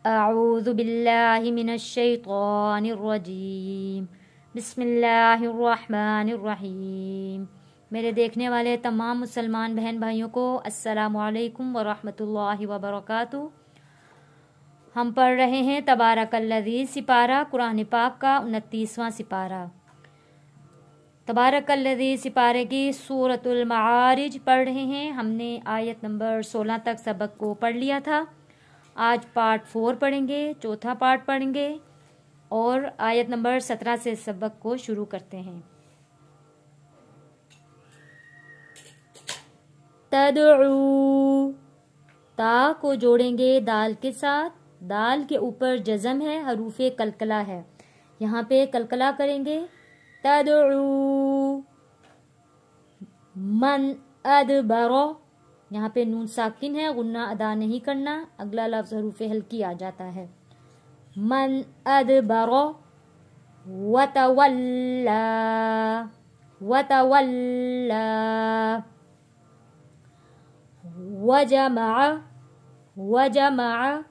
अऊज़ु बिल्लाहि मिनश शैतानिर रजीम। बिस्मिल्लाहिर्रहमानिर्रहीम। मेरे देखने वाले तमाम मुसलमान बहन भाइयों को अस्सलामु अलैकुम व रहमतुल्लाहि व बरकातुहू। हम पढ़ रहे हैं तबारकल्लज़ी सिपारा, कुरान पाक का 29वां सिपारा। तबारकल्लज़ी सिपारे की सूरतुल मारिज पढ़ रहे हैं। हमने आयत नंबर 16 तक सबक को पढ़ लिया था। आज पार्ट 4 पढ़ेंगे, चौथा पार्ट पढ़ेंगे और आयत नंबर 17 से सबक को शुरू करते हैं। तदउ, ता को जोड़ेंगे दाल के साथ। दाल के ऊपर जज़म है, हरूफे कलकला है, यहाँ पे कलकला करेंगे। तदउ मन अदबरो, यहाँ पे नून साकिन है, गुन्ना अदा नहीं करना, अगला लफ्ज़ हरूफे हल्की आ जाता है। मन अदबरो वतवल्ला, वतवल्ला वजमा, वजमा।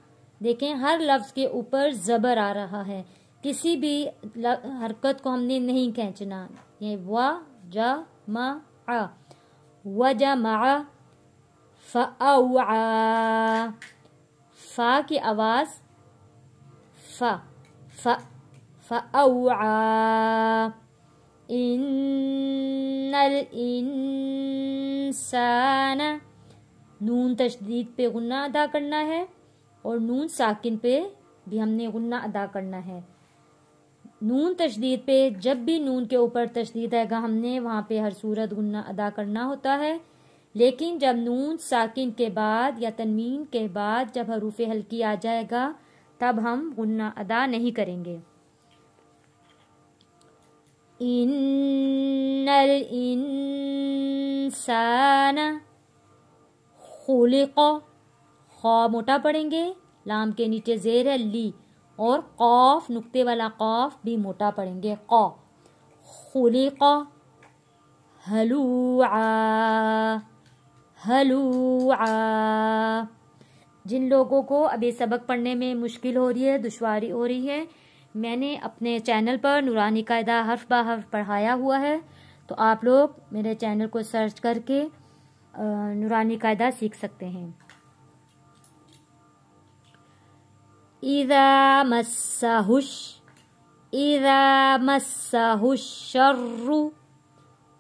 देखें हर लफ्ज़ के ऊपर ज़बर आ रहा है, किसी भी हरकत को हमने नहीं खींचना। ये वजमा, वजमा फ़अउआ, फ़ा की आवाज़ फ़अउआ। इन्नल इंसान, नून तशदीद पे गुन्ना अदा करना है और नून साकिन पे भी हमने गुन्ना अदा करना है। नून तशदीद पे जब भी नून के ऊपर तशदीद आएगा हमने वहाँ पे हर सूरत गुन्ना अदा करना होता है, लेकिन जब नून साकिन के बाद या तनवीन के बाद जब हरूफे हल्की आ जाएगा तब हम गुन्ना अदा नहीं करेंगे। इन्नल इंसान खुलिक़, खा मोटा पढ़ेंगे, लाम के नीचे जेर है ली, और कौफ नुक्ते वाला कौफ भी मोटा पढ़ेंगे क़ा। खुलिक़ हलूआ, हलूआ। जिन लोगों को अभी सबक पढ़ने में मुश्किल हो रही है, दुश्वारी हो रही है, मैंने अपने चैनल पर नूरानी कायदा हर्फ ब हर्फ पढ़ाया हुआ है, तो आप लोग मेरे चैनल को सर्च करके नूरानी कायदा सीख सकते हैं। इज़ा मस्सहुश, इज़ा मस्सहुश शर्रु,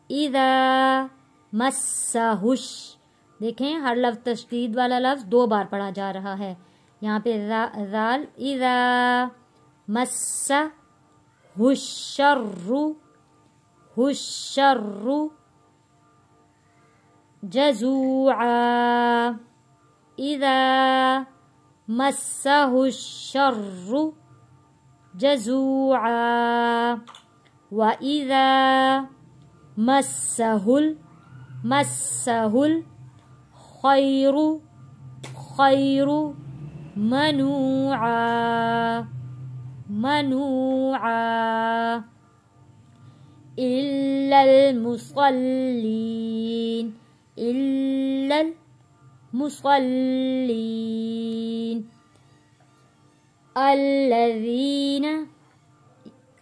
इज़ा मस्सहुश। देखें हर लफ्ज़ तशदीद वाला लफ्ज़ 2 बार पढ़ा जा रहा है। यहाँ पे ज़ाल, इज़ा मस्सहुश शर्रु, हुश शर्रु जज़ूआ, इज़ा मस्सहुश शर्रु जज़ूआ, व इज़ा मस्सहुल खैरु, खैरु मनूआ, मनूआ। इल्लल मुसल्लीन, इल्लल मुसल्लीन अल्लज़ीना।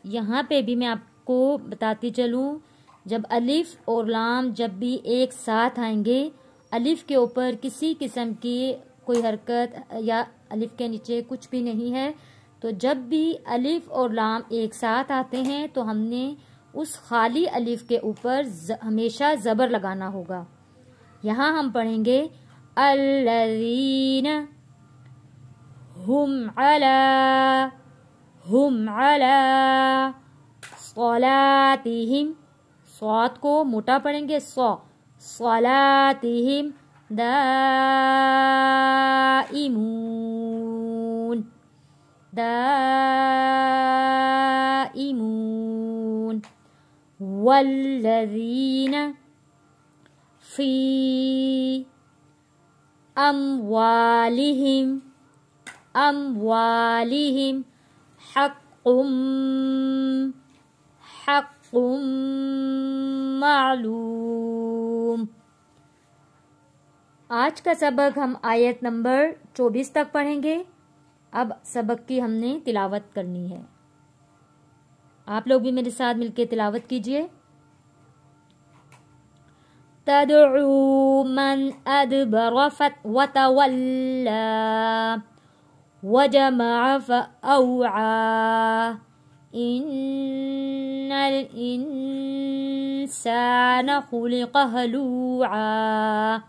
यहाँ पे भी मैं आपको बताती चलूँ, जब अलिफ और लाम जब भी एक साथ आएंगे, अलिफ के ऊपर किसी किस्म की कोई हरकत या अलिफ के नीचे कुछ भी नहीं है, तो जब भी अलिफ और लाम एक साथ आते हैं तो हमने उस खाली अलिफ के ऊपर हमेशा ज़बर लगाना होगा। यहाँ हम पढ़ेंगे अल्लज़ीना हुम अला सलातिहिम, सौत को मोटा पढ़ेंगे, सलातिहिम दाइमून, दाइमून। वल्लज़ीना फी अम्वालिहिम, अम्वालिहिम हक़्क़ुम, हक़्क़ुम मालूम। आज का सबक हम आयत नंबर 24 तक पढ़ेंगे। اب سبق کی ہم نے تلاوت کرنی ہے. آپ لوگ بھی میرے ساتھ مل کے تلاوت کیجئے. تدعو من ادبر وتولى وجمع فأوعى ان الانسان خلق هلوعا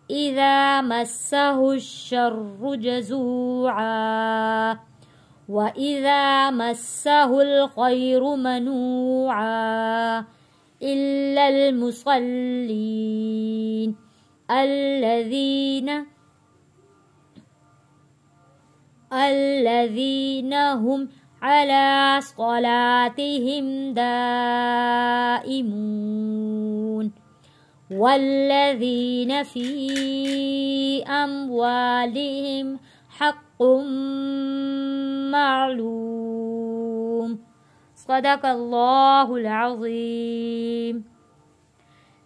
اذا مسه الشر جزوعا وإذا مسه الخير منوعا إلا المصلين الذين هم على صلاتهم دائمون والذين في أموالهم حق معلوم. صدق اللہ العظیم.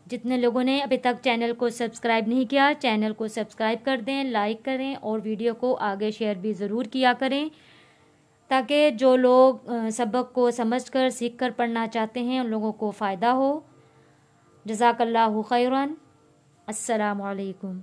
جتنے لوگوں نے ابھی تک چینل کو سبسکرائب نہیں کیا چینل کو سبسکرائب کر دیں, لائک کریں اور ویڈیو کو آگے شیئر بھی ضرور کیا کریں تاکہ جو لوگ سبق کو سمجھ کر سیکھ کر پڑھنا چاہتے ہیں ان لوگوں کو فائدہ ہو. جزاک اللہ خیرا. السلام علیکم.